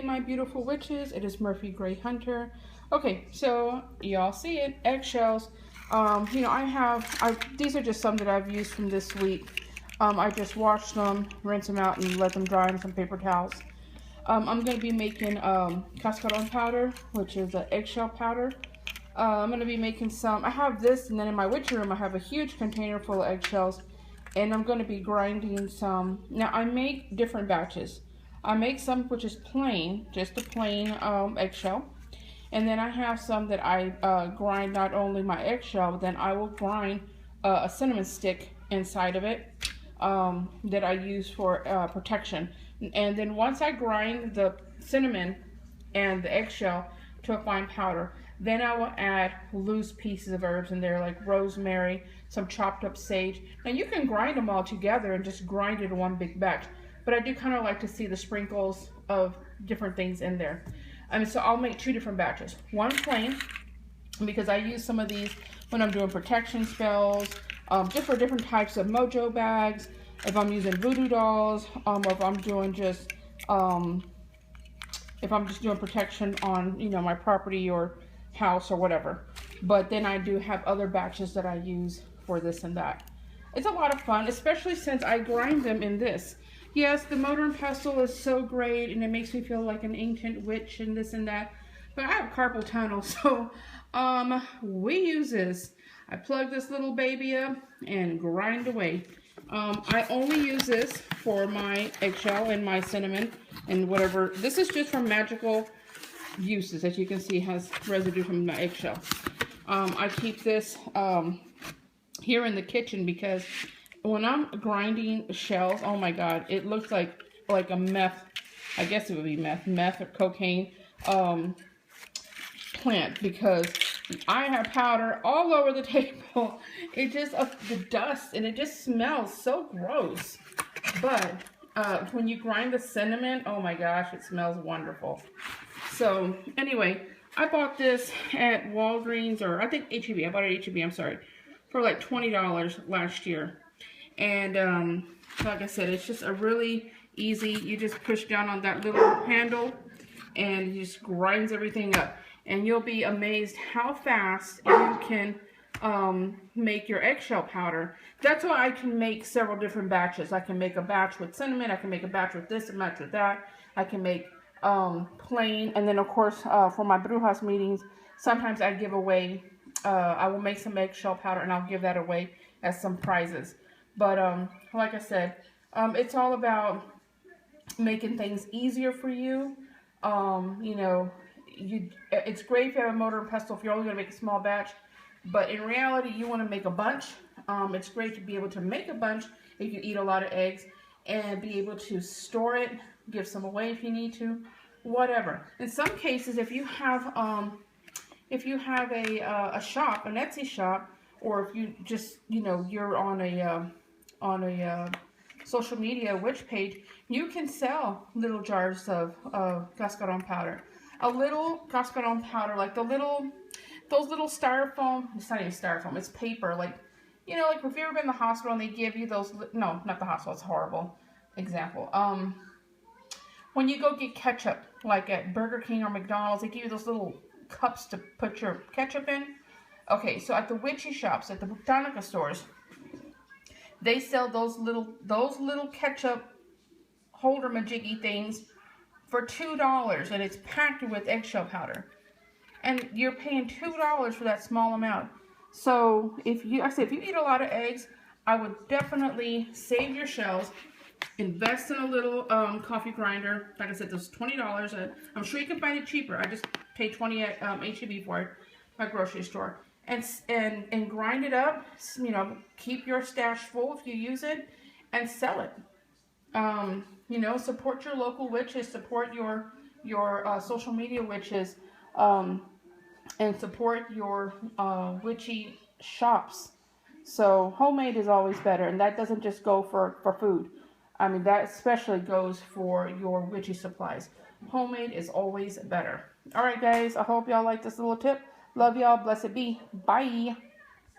my beautiful witches. It is Murphy Gray Hunter. Okay, so y'all see it, eggshells. You know, these are just some that I've used from this week. I just washed them, rinse them out, and let them dry on some paper towels. I'm going to be making cascarilla powder, which is an eggshell powder. I'm going to be making some. I have this, and then in my witch room, I have a huge container full of eggshells, and I'm going to be grinding some. Now, I make different batches. I make some which is plain, just a plain eggshell. And then I have some that I grind not only my eggshell, but then I will grind a cinnamon stick inside of it that I use for protection. And then once I grind the cinnamon and the eggshell to a fine powder, then I will add loose pieces of herbs in there like rosemary, some chopped up sage. Now you can grind them all together and just grind it in one big batch. But I do kind of like to see the sprinkles of different things in there. So I'll make two different batches. One plain, because I use some of these when I'm doing protection spells, just for different types of mojo bags, if I'm using voodoo dolls, or if I'm doing just, if I'm just doing protection on, you know, my property or house or whatever. But then I do have other batches that I use for this and that. It's a lot of fun, especially since I grind them in this. Yes, the mortar and pestle is so great, and it makes me feel like an ancient witch and this and that. But I have carpal tunnel, so we use this. I plug this little baby up and grind away. I only use this for my eggshell and my cinnamon and whatever. This is just for magical uses. As you can see, it has residue from my eggshell. I keep this here in the kitchen because when I'm grinding shells, oh my god, it looks like a meth, I guess it would be meth or cocaine plant, because I have powder all over the table. It just, the dust, and it just smells so gross. But when you grind the cinnamon, oh my gosh, it smells wonderful. So anyway, I bought this at Walgreens, or I think H-E-B. I bought it at H-E-B, I'm sorry, for like $20 last year. And like I said, it's just a really easy, you just push down on that little handle and it just grinds everything up. And you'll be amazed how fast you can make your eggshell powder. That's why I can make several different batches. I can make a batch with cinnamon, I can make a batch with this, a batch with that. I can make plain, and then of course for my Brujas meetings, sometimes I give away, I will make some eggshell powder and I'll give that away as some prizes. But like I said, it's all about making things easier for you. You know, it's great if you have a mortar and pestle if you're only going to make a small batch. But in reality, you want to make a bunch. It's great to be able to make a bunch if you eat a lot of eggs and be able to store it, give some away if you need to, whatever. In some cases, if you have a shop, an Etsy shop, or if you just, you know, you're on a social media witch page, you can sell little jars of cascarilla powder. A little cascarilla powder, like those little styrofoam, it's not even styrofoam, it's paper, like, you know, like if you've ever been in the hospital and they give you those, no, not the hospital, it's a horrible example. When you go get ketchup, like at Burger King or McDonald's, they give you those little cups to put your ketchup in. Okay, so at the witchy shops, at the botanica stores, they sell those little ketchup holder majiggy things for $2, and it's packed with eggshell powder. And you're paying $2 for that small amount. So if you eat a lot of eggs, I would definitely save your shells, invest in a little coffee grinder. Like I said, this is $20. I'm sure you can find it cheaper. I just paid $20 at H-E-B for it, my grocery store. And grind it up, you know, keep your stash full if you use it, and sell it. You know, support your local witches, support your social media witches, and support your witchy shops. So homemade is always better, and that doesn't just go for food. I mean, that especially goes for your witchy supplies. Homemade is always better. All right, guys, I hope y'all like this little tip. Love y'all. Blessed be. Bye.